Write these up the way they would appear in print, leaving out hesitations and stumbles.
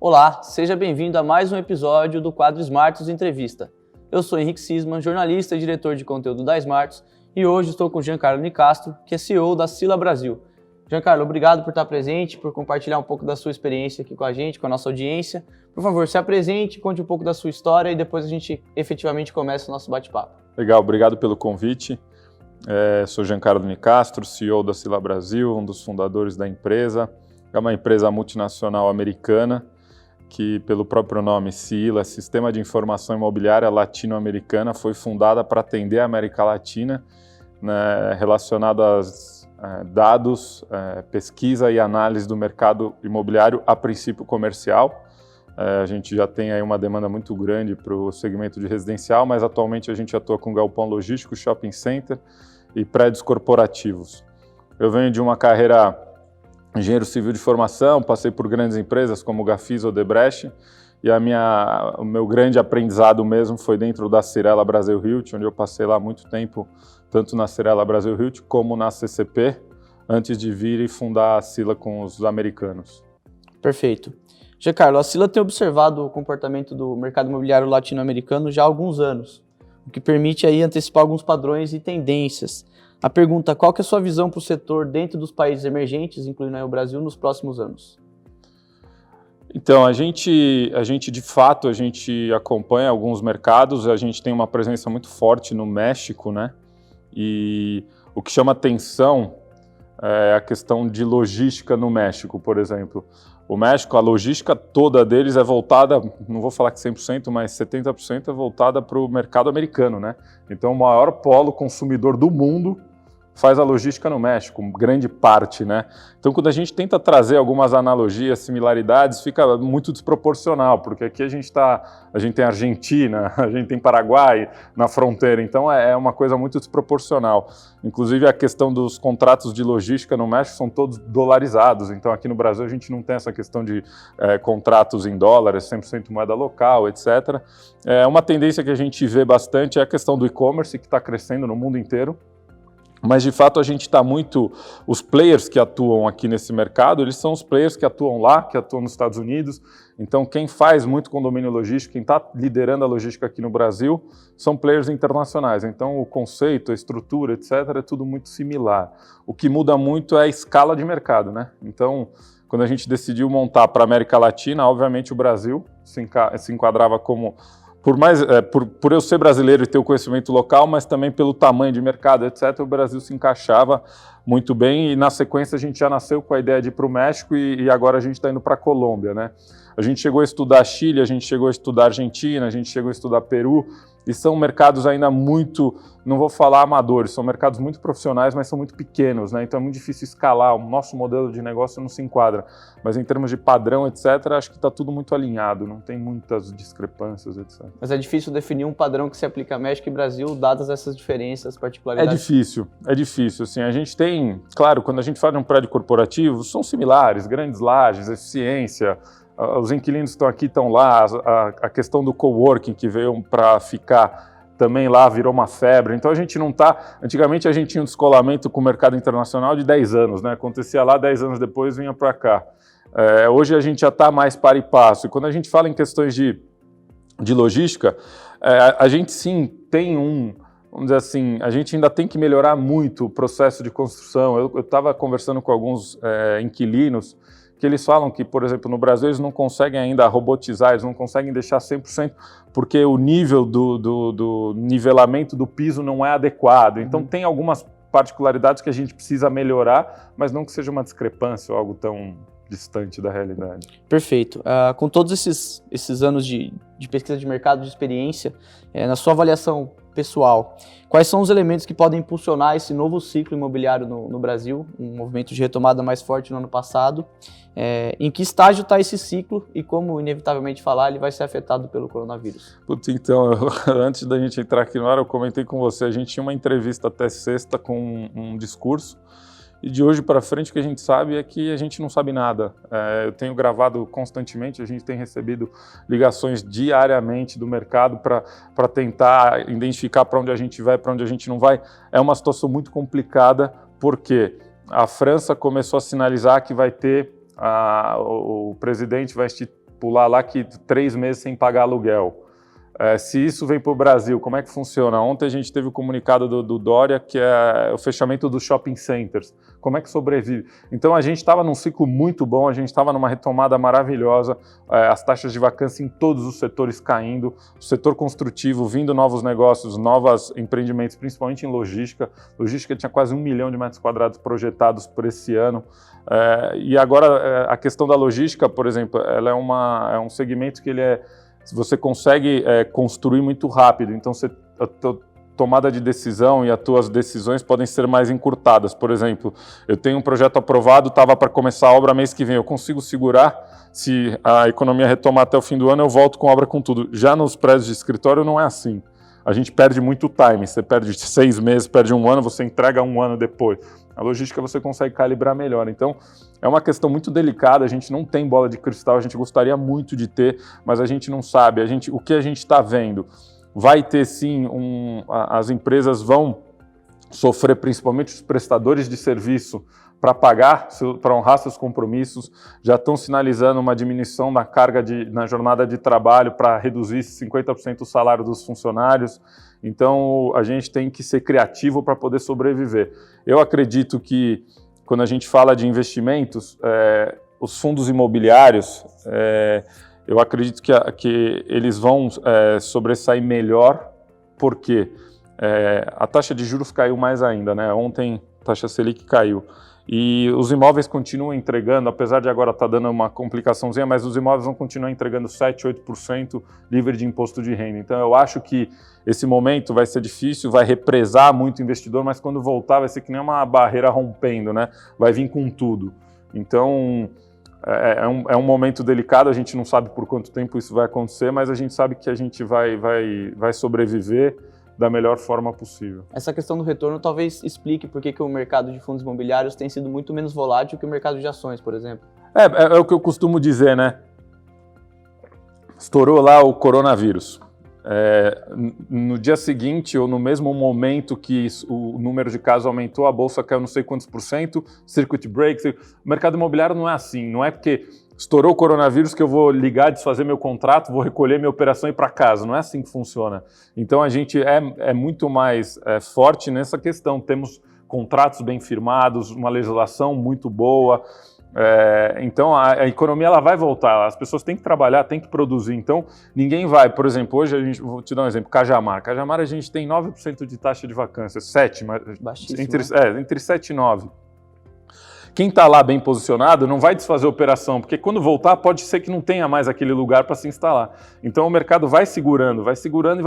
Olá, seja bem-vindo a mais um episódio do quadro Smartos Entrevista. Eu sou Henrique Sisman, jornalista e diretor de conteúdo da Smartos, e hoje estou com Giancarlo Nicastro, que é CEO da Sila Brasil. Giancarlo, obrigado por estar presente, por compartilhar um pouco da sua experiência aqui com a gente, com a nossa audiência. Por favor, se apresente, conte um pouco da sua história e depois a gente efetivamente começa o nosso bate-papo. Legal, obrigado pelo convite. Sou Giancarlo Nicastro, CEO da Sila Brasil, um dos fundadores da empresa. É uma empresa multinacional americana que, pelo próprio nome Sila, Sistema de Informação Imobiliária Latino-Americana, foi fundada para atender a América Latina, né, relacionado a dados, pesquisa e análise do mercado imobiliário, a princípio comercial. A gente já tem aí uma demanda muito grande para o segmento de residencial, mas atualmente a gente atua com galpão logístico, shopping center e prédios corporativos. Eu venho de uma carreira engenheiro civil de formação, passei por grandes empresas como Gafisa ou Odebrecht, e o meu grande aprendizado mesmo foi dentro da Cyrela Brasil Realty, onde eu passei lá muito tempo, tanto na Cyrela Brasil Realty como na CCP, antes de vir e fundar a Sila com os americanos. Perfeito. Giancarlo, a Sila tem observado o comportamento do mercado imobiliário latino-americano já há alguns anos, o que permite aí antecipar alguns padrões e tendências. A pergunta, qual que é a sua visão para o setor dentro dos países emergentes, incluindo aí o Brasil, nos próximos anos? Então, a gente de fato, a gente acompanha alguns mercados, a gente tem uma presença muito forte no México, né? E o que chama atenção é a questão de logística no México, por exemplo. O México, a logística toda deles é voltada, não vou falar que 100%, mas 70% é voltada para o mercado americano, né? Então, o maior polo consumidor do mundo faz a logística no México, grande parte, né? Então, quando a gente tenta trazer algumas analogias, similaridades, fica muito desproporcional, porque aqui a gente tem Argentina, a gente tem Paraguai na fronteira, então é uma coisa muito desproporcional. Inclusive, a questão dos contratos de logística no México são todos dolarizados, então aqui no Brasil a gente não tem essa questão de contratos em dólares, 100% moeda local, etc. Uma tendência que a gente vê bastante é a questão do e-commerce, que está crescendo no mundo inteiro. Mas, de fato, a gente está muito... Os players que atuam aqui nesse mercado, eles são os players que atuam lá, que atuam nos Estados Unidos. Então, quem faz muito condomínio logístico, quem está liderando a logística aqui no Brasil, são players internacionais. Então, o conceito, a estrutura, etc., é tudo muito similar. O que muda muito é a escala de mercado, né? Então, quando a gente decidiu montar para a América Latina, obviamente o Brasil se enquadrava como... Por eu ser brasileiro e ter o conhecimento local, mas também pelo tamanho de mercado, etc., o Brasil se encaixava muito bem e na sequência a gente já nasceu com a ideia de ir para o México e agora a gente está indo para a Colômbia, né? A gente chegou a estudar Chile, a gente chegou a estudar Argentina, a gente chegou a estudar Peru e são mercados ainda muito, não vou falar amadores, são mercados muito profissionais, mas são muito pequenos, né? Então é muito difícil escalar, o nosso modelo de negócio não se enquadra, mas em termos de padrão, etc., acho que está tudo muito alinhado, não tem muitas discrepâncias, etc. Mas é difícil definir um padrão que se aplica a México e Brasil, dadas essas diferenças, particularidades? É difícil, assim, a gente tem, claro, quando a gente fala de um prédio corporativo, são similares, grandes lajes, eficiência, os inquilinos que estão aqui estão lá, a questão do coworking que veio para ficar também lá virou uma febre, então a gente não está... Antigamente a gente tinha um descolamento com o mercado internacional de 10 anos, né? Acontecia lá, 10 anos depois vinha para cá. Hoje a gente já está mais para e passo, e quando a gente fala em questões de logística, a gente sim tem vamos dizer assim, a gente ainda tem que melhorar muito o processo de construção. Eu estava conversando com alguns inquilinos que eles falam que, por exemplo, no Brasil eles não conseguem ainda robotizar, eles não conseguem deixar 100%, porque o nível do nivelamento do piso não é adequado. Então tem algumas particularidades que a gente precisa melhorar, mas não que seja uma discrepância ou algo tão distante da realidade. Perfeito. Com todos esses anos de pesquisa de mercado, de experiência, na sua avaliação pessoal, quais são os elementos que podem impulsionar esse novo ciclo imobiliário no Brasil, um movimento de retomada mais forte no ano passado? Em que estágio está esse ciclo e como, inevitavelmente falar, ele vai ser afetado pelo coronavírus? Putz, então, antes da gente entrar aqui no ar, eu comentei com você, a gente tinha uma entrevista até sexta com um discurso, e de hoje para frente o que a gente sabe é que a gente não sabe nada. Eu tenho gravado constantemente, a gente tem recebido ligações diariamente do mercado para tentar identificar para onde a gente vai, para onde a gente não vai. É uma situação muito complicada, porque a França começou a sinalizar que vai ter, o presidente vai pular lá que 3 meses sem pagar aluguel. Se isso vem para o Brasil, como é que funciona? Ontem a gente teve o comunicado do Dória, que é o fechamento dos shopping centers. Como é que sobrevive? Então a gente estava num ciclo muito bom, a gente estava numa retomada maravilhosa, as taxas de vacância em todos os setores caindo, o setor construtivo vindo novos negócios, novos empreendimentos, principalmente em logística. Logística tinha quase 1 milhão de metros quadrados projetados por esse ano. E agora a questão da logística, por exemplo, ela é um segmento que você consegue construir muito rápido, então a tomada de decisão e as tuas decisões podem ser mais encurtadas. Por exemplo, eu tenho um projeto aprovado, estava para começar a obra mês que vem, eu consigo segurar, se a economia retomar até o fim do ano, eu volto com a obra com tudo. Já nos prédios de escritório não é assim. A gente perde muito time, você perde 6 meses, perde 1 ano, você entrega 1 ano depois. A logística você consegue calibrar melhor. Então, é uma questão muito delicada, a gente não tem bola de cristal, a gente gostaria muito de ter, mas a gente não sabe. O que a gente está vendo? Vai ter sim, as empresas vão sofrer, principalmente os prestadores de serviço, para pagar, para honrar seus compromissos, já estão sinalizando uma diminuição na carga na jornada de trabalho para reduzir 50% o salário dos funcionários. Então, a gente tem que ser criativo para poder sobreviver. Eu acredito que, quando a gente fala de investimentos, os fundos imobiliários, eu acredito que eles vão sobressair melhor, porque a taxa de juros caiu mais ainda, né? Ontem a taxa Selic caiu. E os imóveis continuam entregando, apesar de agora estar dando uma complicaçãozinha, mas os imóveis vão continuar entregando 7%, 8% livre de imposto de renda. Então eu acho que esse momento vai ser difícil, vai represar muito o investidor, mas quando voltar vai ser que nem uma barreira rompendo, né? Vai vir com tudo. Então é um momento delicado, a gente não sabe por quanto tempo isso vai acontecer, mas a gente sabe que a gente vai sobreviver da melhor forma possível. Essa questão do retorno talvez explique por que o mercado de fundos imobiliários tem sido muito menos volátil que o mercado de ações, por exemplo. É o que eu costumo dizer, né? Estourou lá o coronavírus. No dia seguinte, ou no mesmo momento que o número de casos aumentou, a bolsa caiu não sei quantos por cento, circuit break. O mercado imobiliário não é assim, não é porque estourou o coronavírus que eu vou ligar, desfazer meu contrato, vou recolher minha operação e ir para casa. Não é assim que funciona. Então a gente é muito mais forte nessa questão. Temos contratos bem firmados, uma legislação muito boa. Então a economia ela vai voltar, as pessoas têm que trabalhar, têm que produzir. Então ninguém vai, por exemplo, hoje vou te dar um exemplo, Cajamar a gente tem 9% de taxa de vacância, 7%, mas entre 7 e 9%. Quem está lá bem posicionado não vai desfazer a operação, porque quando voltar pode ser que não tenha mais aquele lugar para se instalar. Então o mercado vai segurando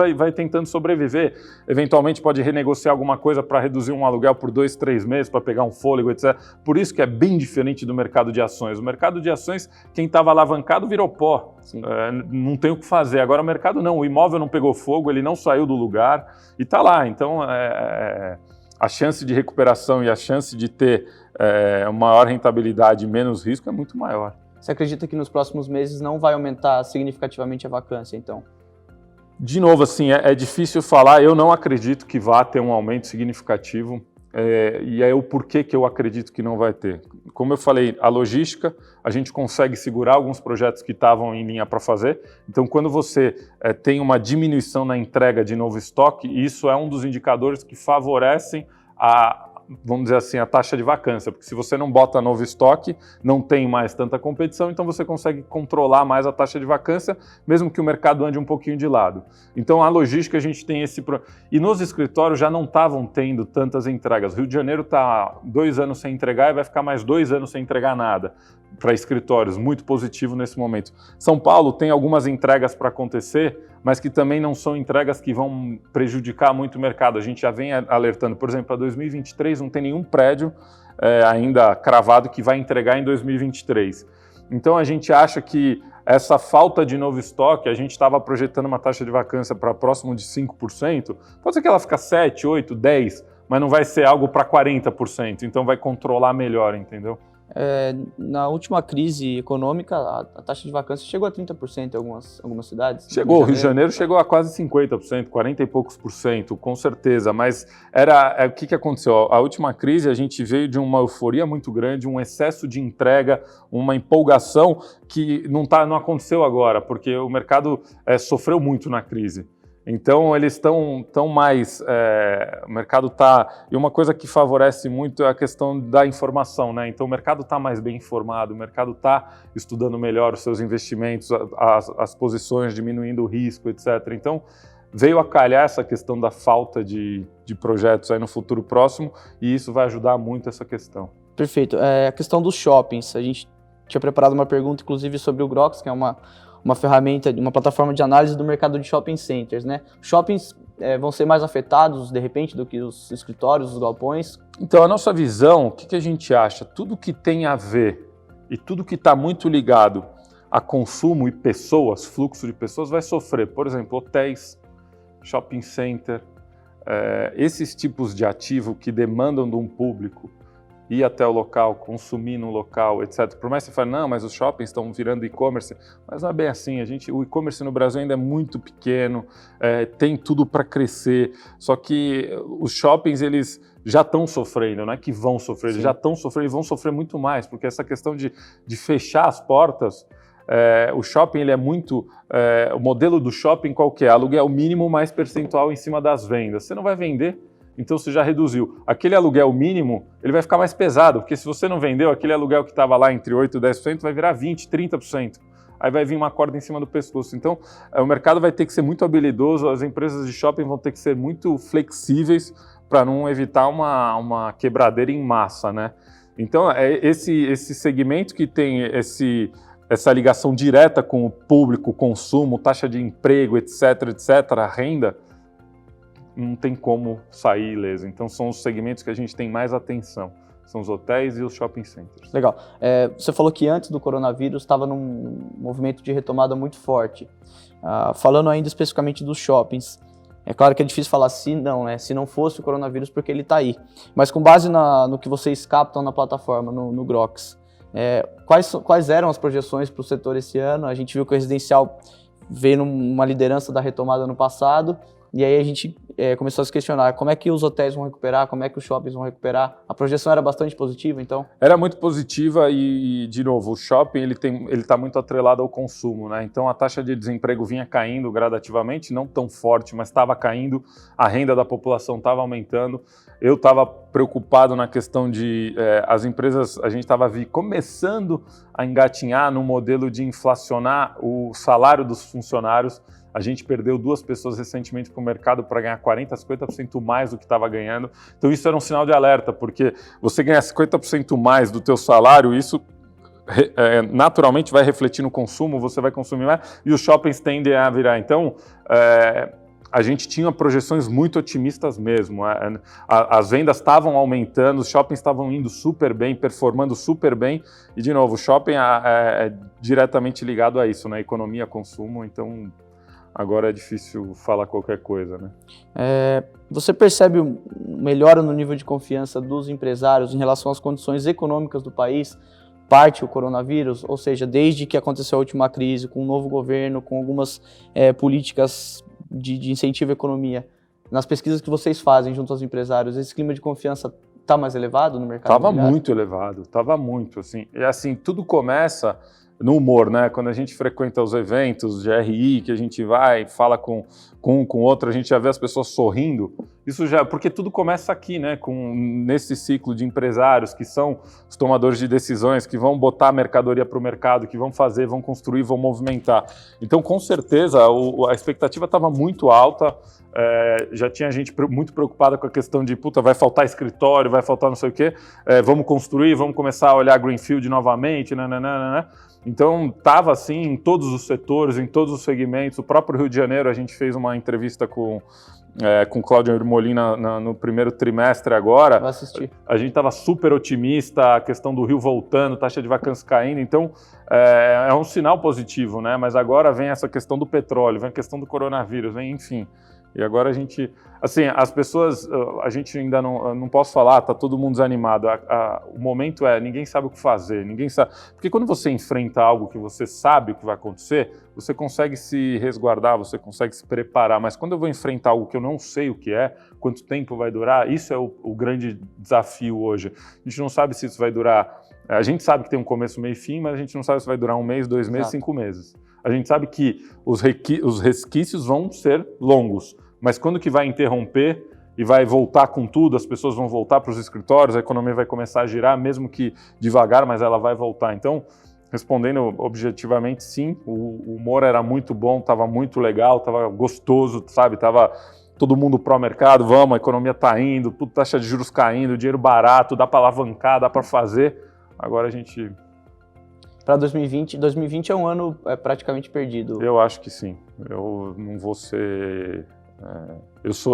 e vai tentando sobreviver. Eventualmente pode renegociar alguma coisa para reduzir um aluguel por 2, 3 meses, para pegar um fôlego, etc. Por isso que é bem diferente do mercado de ações. O mercado de ações, quem estava alavancado virou pó. Não tem o que fazer. Agora o mercado não, o imóvel não pegou fogo, ele não saiu do lugar e está lá. Então a chance de recuperação e a chance de ter maior rentabilidade e menos risco é muito maior. Você acredita que nos próximos meses não vai aumentar significativamente a vacância, então? De novo, assim, é difícil falar, eu não acredito que vá ter um aumento significativo, e aí o porquê que eu acredito que não vai ter. Como eu falei, a logística, a gente consegue segurar alguns projetos que estavam em linha para fazer, então quando você tem uma diminuição na entrega de novo estoque, isso é um dos indicadores que favorecem vamos dizer assim, a taxa de vacância, porque se você não bota novo estoque, não tem mais tanta competição, então você consegue controlar mais a taxa de vacância, mesmo que o mercado ande um pouquinho de lado. Então a logística a gente tem E nos escritórios já não estavam tendo tantas entregas. Rio de Janeiro está 2 anos sem entregar e vai ficar mais 2 anos sem entregar nada para escritórios, muito positivo nesse momento. São Paulo tem algumas entregas para acontecer, mas que também não são entregas que vão prejudicar muito o mercado. A gente já vem alertando, por exemplo, para 2023 não tem nenhum prédio ainda cravado que vai entregar em 2023. Então a gente acha que essa falta de novo estoque, a gente estava projetando uma taxa de vacância para próximo de 5%, pode ser que ela fique 7, 8, 10%, mas não vai ser algo para 40%, então vai controlar melhor, entendeu? Na última crise econômica, a taxa de vacância chegou a 30% em algumas cidades. Chegou, o Rio de Janeiro chegou a quase 50%, 40 e poucos por cento, com certeza, mas o que aconteceu? A última crise a gente veio de uma euforia muito grande, um excesso de entrega, uma empolgação que não aconteceu agora, porque o mercado sofreu muito na crise. Então, eles estão mais... o mercado está... E uma coisa que favorece muito é a questão da informação, né? Então, o mercado está mais bem informado, o mercado está estudando melhor os seus investimentos, as posições, diminuindo o risco, etc. Então, veio a calhar essa questão da falta de projetos aí no futuro próximo e isso vai ajudar muito essa questão. Perfeito. A questão dos shoppings. A gente tinha preparado uma pergunta, inclusive, sobre o Grox, que é uma ferramenta, uma plataforma de análise do mercado de shopping centers, né? Shoppings vão ser mais afetados, de repente, do que os escritórios, os galpões? Então, a nossa visão, o que a gente acha? Tudo que tem a ver e tudo que está muito ligado a consumo e pessoas, fluxo de pessoas, vai sofrer. Por exemplo, hotéis, shopping center, esses tipos de ativo que demandam de um público, ir até o local, consumir no local, etc. Por mais que você fale, não, mas os shoppings estão virando e-commerce, mas não é bem assim. O e-commerce no Brasil ainda é muito pequeno, tem tudo para crescer, só que os shoppings, eles já estão sofrendo, não é que vão sofrer, eles já estão sofrendo e vão sofrer muito mais, porque essa questão de fechar as portas, o shopping, ele é muito... o modelo do shopping qual que é? Aluguel mínimo mais percentual em cima das vendas. Você não vai vender, então você já reduziu. Aquele aluguel mínimo, ele vai ficar mais pesado, porque se você não vendeu, aquele aluguel que estava lá entre 8% e 10% vai virar 20%, 30%. Aí vai vir uma corda em cima do pescoço. Então, o mercado vai ter que ser muito habilidoso, as empresas de shopping vão ter que ser muito flexíveis para não evitar uma quebradeira em massa, né? Então, esse segmento que tem essa ligação direta com o público, consumo, taxa de emprego, etc., a renda, não tem como sair ileso. Então, são os segmentos que a gente tem mais atenção. São os hotéis e os shopping centers. Legal. Você falou que antes do coronavírus estava num movimento de retomada muito forte. Falando ainda especificamente dos shoppings, é claro que é difícil falar se não fosse o coronavírus, porque ele está aí. Mas com base no que vocês captam na plataforma, no Grox, quais eram as projeções para o setor esse ano? A gente viu que o residencial veio numa liderança da retomada no passado, e aí a gente começou a se questionar como é que os hotéis vão recuperar, como é que os shoppings vão recuperar. A projeção era bastante positiva, então? Era muito positiva e de novo, o shopping ele está muito atrelado ao consumo, né? Então a taxa de desemprego vinha caindo gradativamente, não tão forte, mas estava caindo, a renda da população estava aumentando. Eu estava preocupado na questão de as empresas, a gente estava começando a engatinhar no modelo de inflacionar o salário dos funcionários. A gente perdeu 2 pessoas recentemente para o mercado para ganhar 40%, 50% mais do que estava ganhando. Então isso era um sinal de alerta, porque você ganhar 50% mais do teu salário, isso naturalmente vai refletir no consumo, você vai consumir mais e os shoppings tendem a virar. Então, a gente tinha projeções muito otimistas mesmo. As vendas estavam aumentando, os shoppings estavam indo super bem, performando super bem. E, de novo, o shopping é diretamente ligado a isso, né? Economia, consumo, então... Agora é difícil falar qualquer coisa, né? Você percebe melhora no nível de confiança dos empresários em relação às condições econômicas do país, parte o coronavírus? Ou seja, desde que aconteceu a última crise, com um novo governo, com algumas políticas de incentivo à economia, nas pesquisas que vocês fazem junto aos empresários, esse clima de confiança está mais elevado no mercado? Estava muito elevado, estava muito. Assim. E assim, tudo começa... no humor, né? Quando a gente frequenta os eventos de RI, que a gente vai, fala com outro, a gente já vê as pessoas sorrindo. Isso já, porque tudo começa aqui, né? Nesse ciclo de empresários que são os tomadores de decisões, que vão botar a mercadoria para o mercado, que vão fazer, vão construir, vão movimentar. Então, com certeza, a expectativa estava muito alta. Já tinha gente muito preocupada com a questão de, vai faltar escritório, vai faltar não sei o quê. Vamos construir, vamos começar a olhar Greenfield novamente, né? Então, estava assim em todos os setores, em todos os segmentos. O próprio Rio de Janeiro, a gente fez uma entrevista com Cláudio Molina no primeiro trimestre agora. Eu assisti. A gente estava super otimista, a questão do Rio voltando, taxa de vacância caindo. Então, é um sinal positivo, né? Mas agora vem essa questão do petróleo, vem a questão do coronavírus, enfim. E agora a gente, assim, as pessoas, a gente ainda não posso falar, tá todo mundo desanimado. O momento ninguém sabe o que fazer, ninguém sabe. Porque quando você enfrenta algo que você sabe o que vai acontecer, você consegue se resguardar, você consegue se preparar. Mas quando eu vou enfrentar algo que eu não sei o que é, quanto tempo vai durar, isso é o grande desafio hoje. A gente não sabe se isso vai durar. A gente sabe que tem um começo, meio e fim, mas a gente não sabe se vai durar 1 mês, 2 meses, 5 meses. A gente sabe que os resquícios vão ser longos, mas quando que vai interromper e vai voltar com tudo, as pessoas vão voltar para os escritórios, a economia vai começar a girar, mesmo que devagar, mas ela vai voltar. Então, respondendo objetivamente, sim, o humor era muito bom, estava muito legal, estava gostoso, sabe? Tava todo mundo pró-mercado, vamos, a economia está indo, taxa de juros caindo, dinheiro barato, dá para alavancar, dá para fazer. Agora a gente... Para 2020 é um ano praticamente perdido. Eu acho que sim. Eu não vou ser...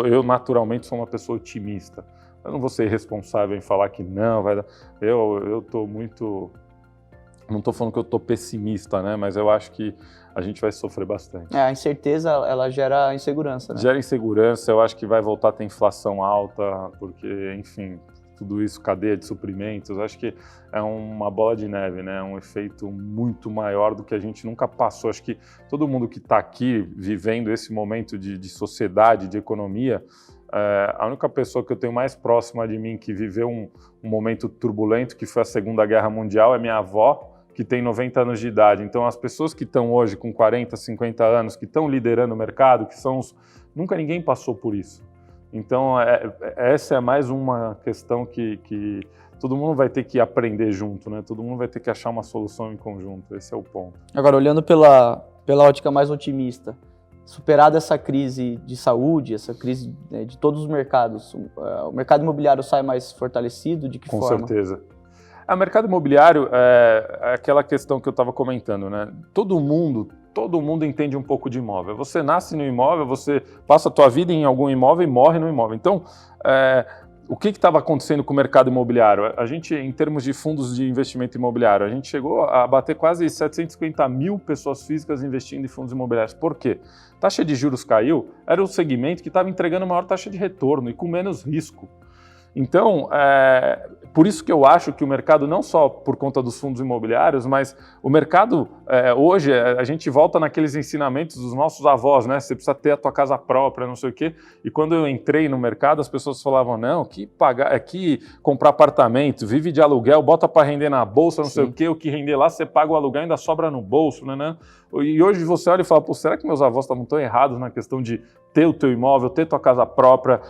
Eu naturalmente sou uma pessoa otimista. Eu não vou ser irresponsável em falar que não, vai dar... Eu estou muito... Não estou falando que eu estou pessimista, né? Mas eu acho que a gente vai sofrer bastante. A incerteza, ela gera insegurança, né? Gera insegurança, eu acho que vai voltar a ter inflação alta, porque, enfim... Tudo isso, cadeia de suprimentos, acho que é uma bola de neve, né? É um efeito muito maior do que a gente nunca passou. Acho que todo mundo que está aqui vivendo esse momento de sociedade, de economia, a única pessoa que eu tenho mais próxima de mim que viveu um momento turbulento, que foi a Segunda Guerra Mundial, é minha avó, que tem 90 anos de idade. Então, as pessoas que estão hoje com 40, 50 anos, que estão liderando o mercado, que são nunca ninguém passou por isso. Então, essa é mais uma questão que todo mundo vai ter que aprender junto, né? Todo mundo vai ter que achar uma solução em conjunto, esse é o ponto. Agora, olhando pela ótica mais otimista, superada essa crise de saúde, essa crise de todos os mercados, o mercado imobiliário sai mais fortalecido? De que forma? Com certeza. O mercado imobiliário é aquela questão que eu estava comentando, né? Todo mundo entende um pouco de imóvel. Você nasce no imóvel, você passa a tua vida em algum imóvel e morre no imóvel. Então, o que estava acontecendo com o mercado imobiliário? A gente, em termos de fundos de investimento imobiliário, a gente chegou a bater quase 750 mil pessoas físicas investindo em fundos imobiliários. Por quê? Taxa de juros caiu, era o segmento que estava entregando maior taxa de retorno e com menos risco. Então, por isso que eu acho que o mercado, não só por conta dos fundos imobiliários, mas o mercado, hoje, a gente volta naqueles ensinamentos dos nossos avós, né? Você precisa ter a tua casa própria, não sei o quê. E quando eu entrei no mercado, as pessoas falavam, não, que comprar apartamento, vive de aluguel, bota para render na bolsa, não sei o quê, o que render lá, você paga o aluguel e ainda sobra no bolso, né? E hoje você olha e fala, pô, será que meus avós estavam tão errados na questão de ter o teu imóvel, ter tua casa própria,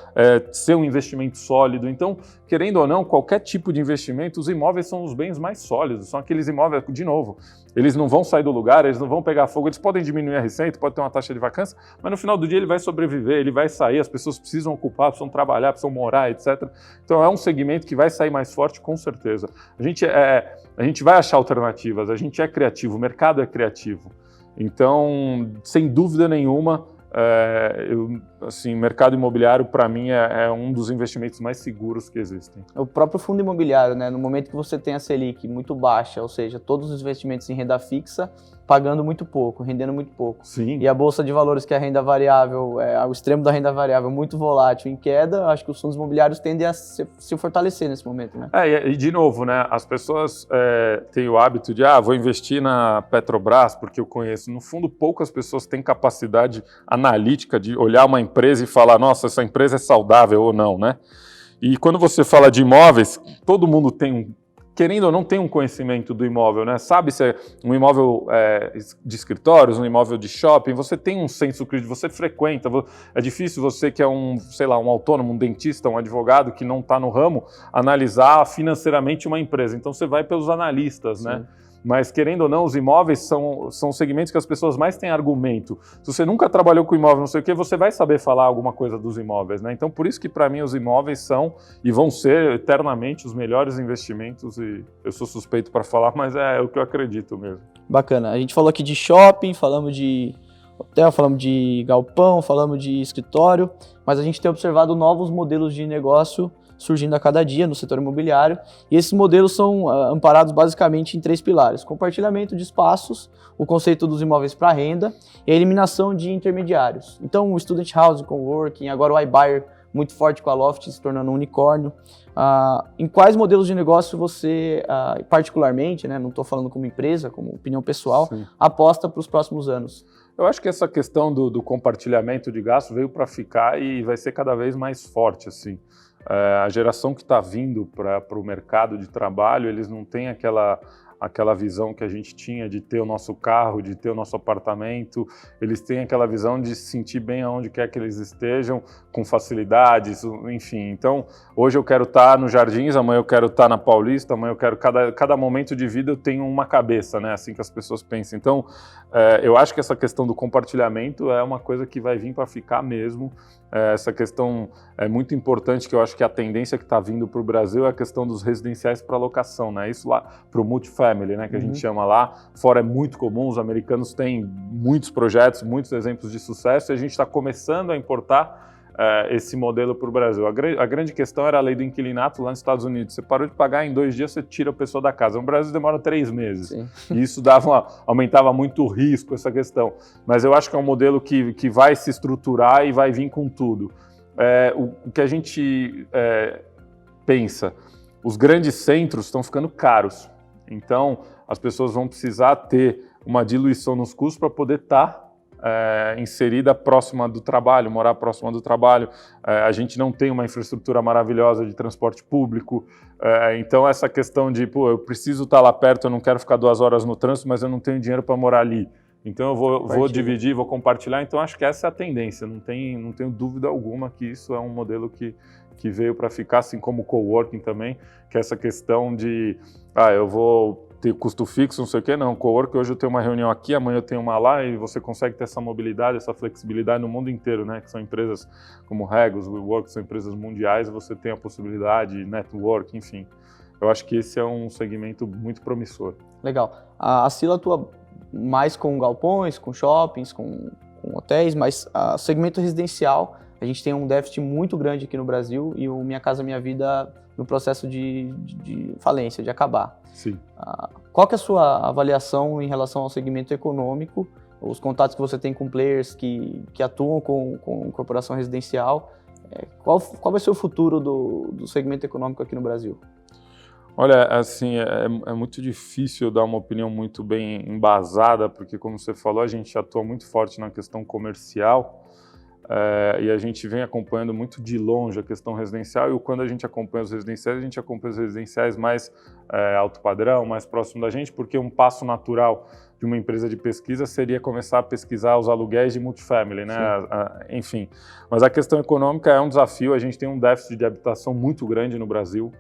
ser um investimento sólido? Então, querendo ou não, qualquer tipo de investimento, os imóveis são os bens mais sólidos, são aqueles imóveis, de novo, eles não vão sair do lugar, eles não vão pegar fogo, eles podem diminuir a receita, pode ter uma taxa de vacância, mas no final do dia ele vai sobreviver, ele vai sair, as pessoas precisam ocupar, precisam trabalhar, precisam morar, etc. Então é um segmento que vai sair mais forte, com certeza. A gente vai achar alternativas, a gente é criativo, o mercado é criativo. Então, sem dúvida nenhuma, mercado imobiliário, para mim, é um dos investimentos mais seguros que existem. O próprio fundo imobiliário, né? No momento que você tem a Selic muito baixa, ou seja, todos os investimentos em renda fixa, pagando muito pouco, rendendo muito pouco. Sim. E a Bolsa de Valores, que é a renda variável, o extremo da renda variável, muito volátil, em queda, acho que os fundos imobiliários tendem a se fortalecer nesse momento, né? E de novo, né? As pessoas têm o hábito de, vou investir na Petrobras porque eu conheço. No fundo, poucas pessoas têm capacidade analítica de olhar uma empresa e falar, nossa, essa empresa é saudável ou não, né? E quando você fala de imóveis, todo mundo tem querendo ou não, tem um conhecimento do imóvel, né? Sabe se é um imóvel de escritórios, um imóvel de shopping, você tem um senso crítico, você frequenta. É difícil você que é um autônomo, um dentista, um advogado que não está no ramo, analisar financeiramente uma empresa. Então você vai pelos analistas, né? Mas, querendo ou não, os imóveis são segmentos que as pessoas mais têm argumento. Se você nunca trabalhou com imóvel, não sei o quê, você vai saber falar alguma coisa dos imóveis, né? Então, por isso que, para mim, os imóveis são e vão ser eternamente os melhores investimentos. E eu sou suspeito para falar, mas é o que eu acredito mesmo. Bacana. A gente falou aqui de shopping, falamos de hotel, falamos de galpão, falamos de escritório, mas a gente tem observado novos modelos de negócio surgindo a cada dia no setor imobiliário, e esses modelos são amparados basicamente em 3 pilares: compartilhamento de espaços, o conceito dos imóveis para renda e a eliminação de intermediários. Então, o Student Housing, Coworking, agora o iBuyer, muito forte com a Loft, se tornando um unicórnio. Em quais modelos de negócio você, particularmente, né, não estou falando como empresa, como opinião pessoal, Sim. aposta para os próximos anos? Eu acho que essa questão do compartilhamento de gastos veio para ficar e vai ser cada vez mais forte, assim. A geração que está vindo para o mercado de trabalho, eles não têm aquela visão que a gente tinha de ter o nosso carro, de ter o nosso apartamento. Eles têm aquela visão de se sentir bem aonde quer que eles estejam, com facilidades, enfim. Então, hoje eu quero estar nos Jardins, amanhã eu quero estar na Paulista, amanhã eu quero... Cada momento de vida eu tenho uma cabeça, né? Assim que as pessoas pensam. Então, eu acho que essa questão do compartilhamento é uma coisa que vai vir para ficar mesmo. Essa questão é muito importante, que eu acho que a tendência que está vindo para o Brasil é a questão dos residenciais para locação, né? Isso lá para o multifamily, né? Que a gente chama lá. Fora é muito comum, os americanos têm muitos projetos, muitos exemplos de sucesso, e a gente está começando a importar esse modelo para o Brasil. A grande questão era a lei do inquilinato lá nos Estados Unidos. Você parou de pagar, em 2 dias você tira a pessoa da casa. No Brasil demora 3 meses. Sim. E isso aumentava muito o risco, essa questão. Mas eu acho que é um modelo que vai se estruturar e vai vir com tudo. O que a gente pensa, os grandes centros estão ficando caros. Então, as pessoas vão precisar ter uma diluição nos custos para poder estar inserida próxima do trabalho, morar próxima do trabalho. A gente não tem uma infraestrutura maravilhosa de transporte público, então essa questão de, eu preciso estar lá perto, eu não quero ficar 2 horas no trânsito, mas eu não tenho dinheiro para morar ali. Então eu vou dividir, vou compartilhar. Então acho que essa é a tendência, não tenho dúvida alguma que isso é um modelo que veio para ficar, assim como o coworking também, que é essa questão de, eu vou ter custo fixo, não sei o quê, não. Coworking, hoje eu tenho uma reunião aqui, amanhã eu tenho uma lá, e você consegue ter essa mobilidade, essa flexibilidade no mundo inteiro, né? Que são empresas como Regus, WeWork, são empresas mundiais, você tem a possibilidade, network, enfim. Eu acho que esse é um segmento muito promissor. Legal. A Sila atua mais com galpões, com shoppings, com hotéis, mas o segmento residencial, a gente tem um déficit muito grande aqui no Brasil, e o Minha Casa Minha Vida no processo de falência, de acabar. Sim. Qual que é a sua avaliação em relação ao segmento econômico, os contatos que você tem com players que atuam com corporação residencial? Qual vai ser o futuro do segmento econômico aqui no Brasil? Olha, assim, é muito difícil dar uma opinião muito bem embasada, porque, como você falou, a gente atua muito forte na questão comercial, e a gente vem acompanhando muito de longe a questão residencial, e quando a gente acompanha os residenciais, a gente acompanha os residenciais mais alto padrão, mais próximo da gente, porque um passo natural de uma empresa de pesquisa seria começar a pesquisar os aluguéis de multifamily, né? Enfim. Mas a questão econômica é um desafio, a gente tem um déficit de habitação muito grande no Brasil.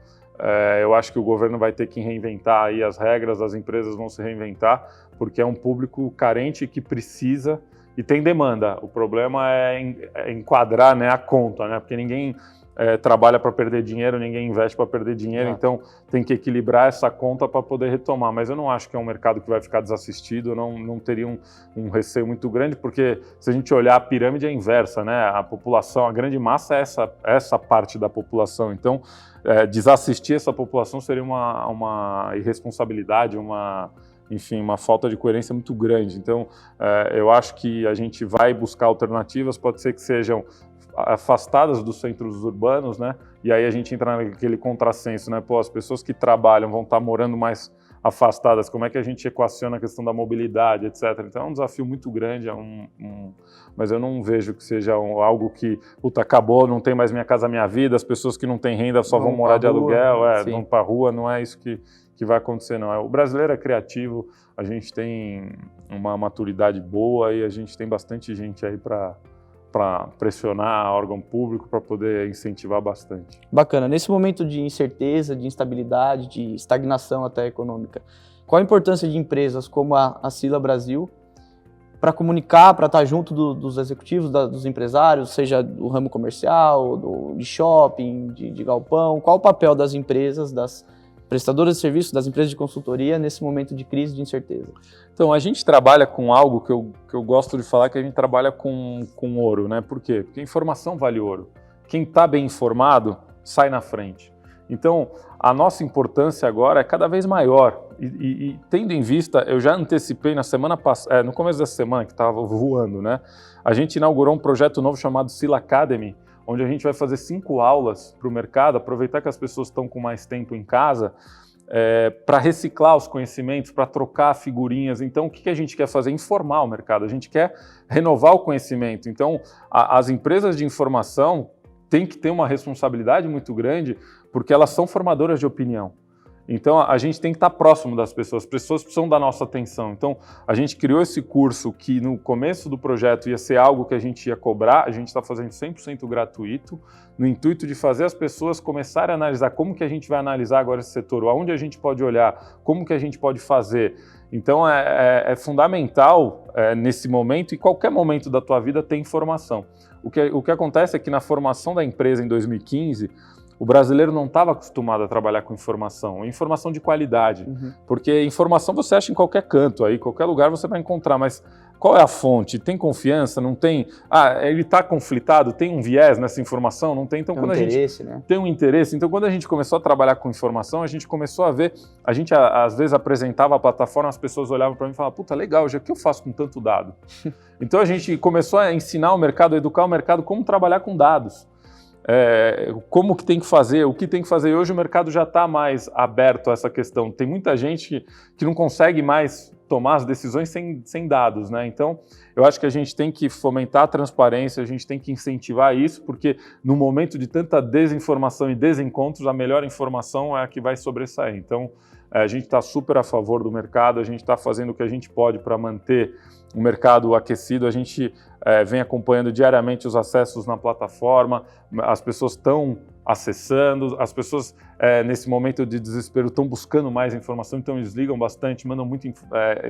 Eu acho que o governo vai ter que reinventar aí as regras, as empresas vão se reinventar, porque é um público carente que precisa e tem demanda. O problema é enquadrar, né, a conta, né? Porque ninguém trabalha para perder dinheiro, ninguém investe para perder dinheiro, então tem que equilibrar essa conta para poder retomar. Mas eu não acho que é um mercado que vai ficar desassistido, eu não teria um receio muito grande, porque se a gente olhar, a pirâmide é inversa, né? A população, a grande massa é essa parte da população, então desassistir essa população seria uma irresponsabilidade, enfim, uma falta de coerência muito grande. Então, eu acho que a gente vai buscar alternativas, pode ser que sejam afastadas dos centros urbanos, né? E aí a gente entra naquele contrassenso, né? As pessoas que trabalham vão estar morando mais afastadas, como é que a gente equaciona a questão da mobilidade, etc. Então é um desafio muito grande, mas eu não vejo que seja algo que, acabou, não tem mais Minha Casa Minha Vida, as pessoas que não têm renda só vão morar de aluguel, vão para a rua, não é isso que vai acontecer, não. O brasileiro é criativo, a gente tem uma maturidade boa e a gente tem bastante gente aí para pressionar órgão público para poder incentivar bastante. Bacana. Nesse momento de incerteza, de instabilidade, de estagnação até econômica, qual a importância de empresas como a Sila Brasil para comunicar, para estar junto dos executivos, dos empresários, seja do ramo comercial, de shopping, de galpão? Qual o papel das empresas, prestadoras de serviços, das empresas de consultoria nesse momento de crise, de incerteza? Então, a gente trabalha com algo que eu gosto de falar, que a gente trabalha com ouro, né? Por quê? Porque informação vale ouro. Quem está bem informado sai na frente. Então, a nossa importância agora é cada vez maior. E tendo em vista, eu já antecipei na semana passada, no começo da semana, que estava voando, né? A gente inaugurou um projeto novo chamado Sila Academy, onde a gente vai fazer 5 aulas para o mercado, aproveitar que as pessoas estão com mais tempo em casa, para reciclar os conhecimentos, para trocar figurinhas. Então, o que a gente quer fazer? Informar o mercado, a gente quer renovar o conhecimento. Então, as empresas de informação têm que ter uma responsabilidade muito grande, porque elas são formadoras de opinião. Então, a gente tem que estar próximo das pessoas, as pessoas precisam da nossa atenção. Então, a gente criou esse curso que no começo do projeto ia ser algo que a gente ia cobrar, a gente está fazendo 100% gratuito, no intuito de fazer as pessoas começarem a analisar como que a gente vai analisar agora esse setor, aonde a gente pode olhar, como que a gente pode fazer. Então, é fundamental nesse momento, e qualquer momento da tua vida ter informação. O que acontece é que na formação da empresa em 2015, o brasileiro não estava acostumado a trabalhar com informação de qualidade, porque informação você acha em qualquer canto, aí qualquer lugar você vai encontrar, mas qual é a fonte? Tem confiança? Não tem? Ele está conflitado? Tem um viés nessa informação? Não tem? Então, Tem um interesse, né? Tem um interesse. Então, quando a gente começou a trabalhar com informação, a gente começou a ver, a gente às vezes apresentava a plataforma, as pessoas olhavam para mim e falavam, puta, legal, já que eu faço com tanto dado? Então, a gente começou a ensinar o mercado, a educar o mercado como trabalhar com dados. Como que tem que fazer, o que tem que fazer. E hoje o mercado já está mais aberto a essa questão. Tem muita gente que não consegue mais tomar as decisões sem dados, né? Então, eu acho que a gente tem que fomentar a transparência, a gente tem que incentivar isso, porque no momento de tanta desinformação e desencontros, a melhor informação é a que vai sobressair. Então, a gente está super a favor do mercado, a gente está fazendo o que a gente pode para manter o mercado aquecido, a gente vem acompanhando diariamente os acessos na plataforma, as pessoas estão acessando, as pessoas nesse momento de desespero estão buscando mais informação, então eles ligam bastante, mandam muito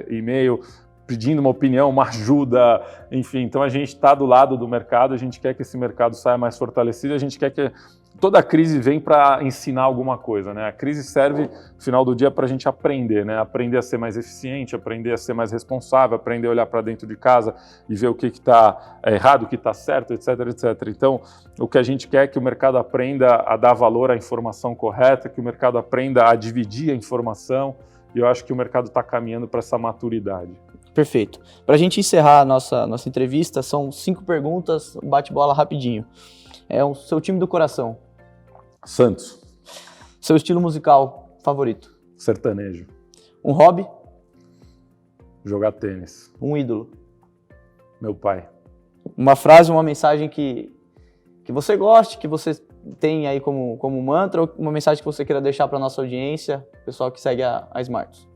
e-mail, pedindo uma opinião, uma ajuda, enfim. Então a gente está do lado do mercado, a gente quer que esse mercado saia mais fortalecido, a gente quer que toda crise vem para ensinar alguma coisa, né? A crise serve, no final do dia, para a gente aprender, né? Aprender a ser mais eficiente, aprender a ser mais responsável, aprender a olhar para dentro de casa e ver o que está errado, o que está certo, etc, etc. Então, o que a gente quer é que o mercado aprenda a dar valor à informação correta, que o mercado aprenda a dividir a informação, e eu acho que o mercado está caminhando para essa maturidade. Perfeito. Para a gente encerrar a nossa entrevista, são 5 perguntas, um bate-bola rapidinho. É o seu time do coração? Santos. Seu estilo musical favorito? Sertanejo. Um hobby? Jogar tênis. Um ídolo? Meu pai. Uma frase, uma mensagem que você goste, que você tem aí como mantra, ou uma mensagem que você queira deixar para nossa audiência, pessoal que segue a Smartz?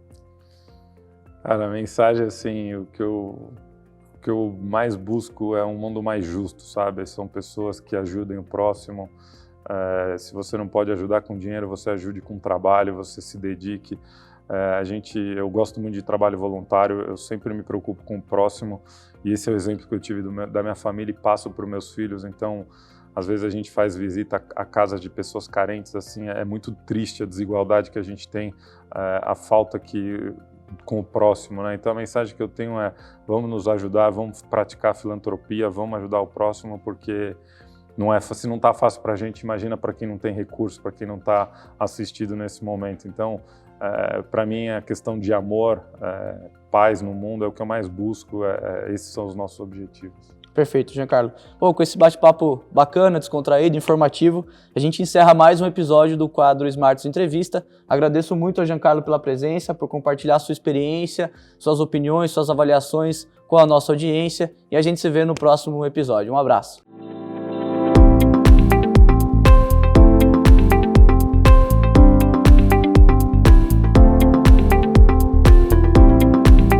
Cara, a mensagem, assim, o que eu mais busco é um mundo mais justo, sabe? São pessoas que ajudem o próximo. Se você não pode ajudar com dinheiro, você ajude com trabalho, você se dedique. Eu gosto muito de trabalho voluntário, eu sempre me preocupo com o próximo, e esse é o exemplo que eu tive da minha família e passo para os meus filhos. Então, às vezes a gente faz visita a casas de pessoas carentes, assim, é muito triste a desigualdade que a gente tem, a falta com o próximo, né? Então a mensagem que eu tenho é: vamos nos ajudar, vamos praticar filantropia, vamos ajudar o próximo, porque se não está fácil para a gente, imagina para quem não tem recurso, para quem não está assistido nesse momento. Então, para mim, a questão de amor, paz no mundo é o que eu mais busco, esses são os nossos objetivos. Perfeito, Giancarlo. Bom, com esse bate-papo bacana, descontraído, informativo, a gente encerra mais um episódio do quadro Smartz Entrevista. Agradeço muito ao Giancarlo pela presença, por compartilhar sua experiência, suas opiniões, suas avaliações com a nossa audiência, e a gente se vê no próximo episódio. Um abraço.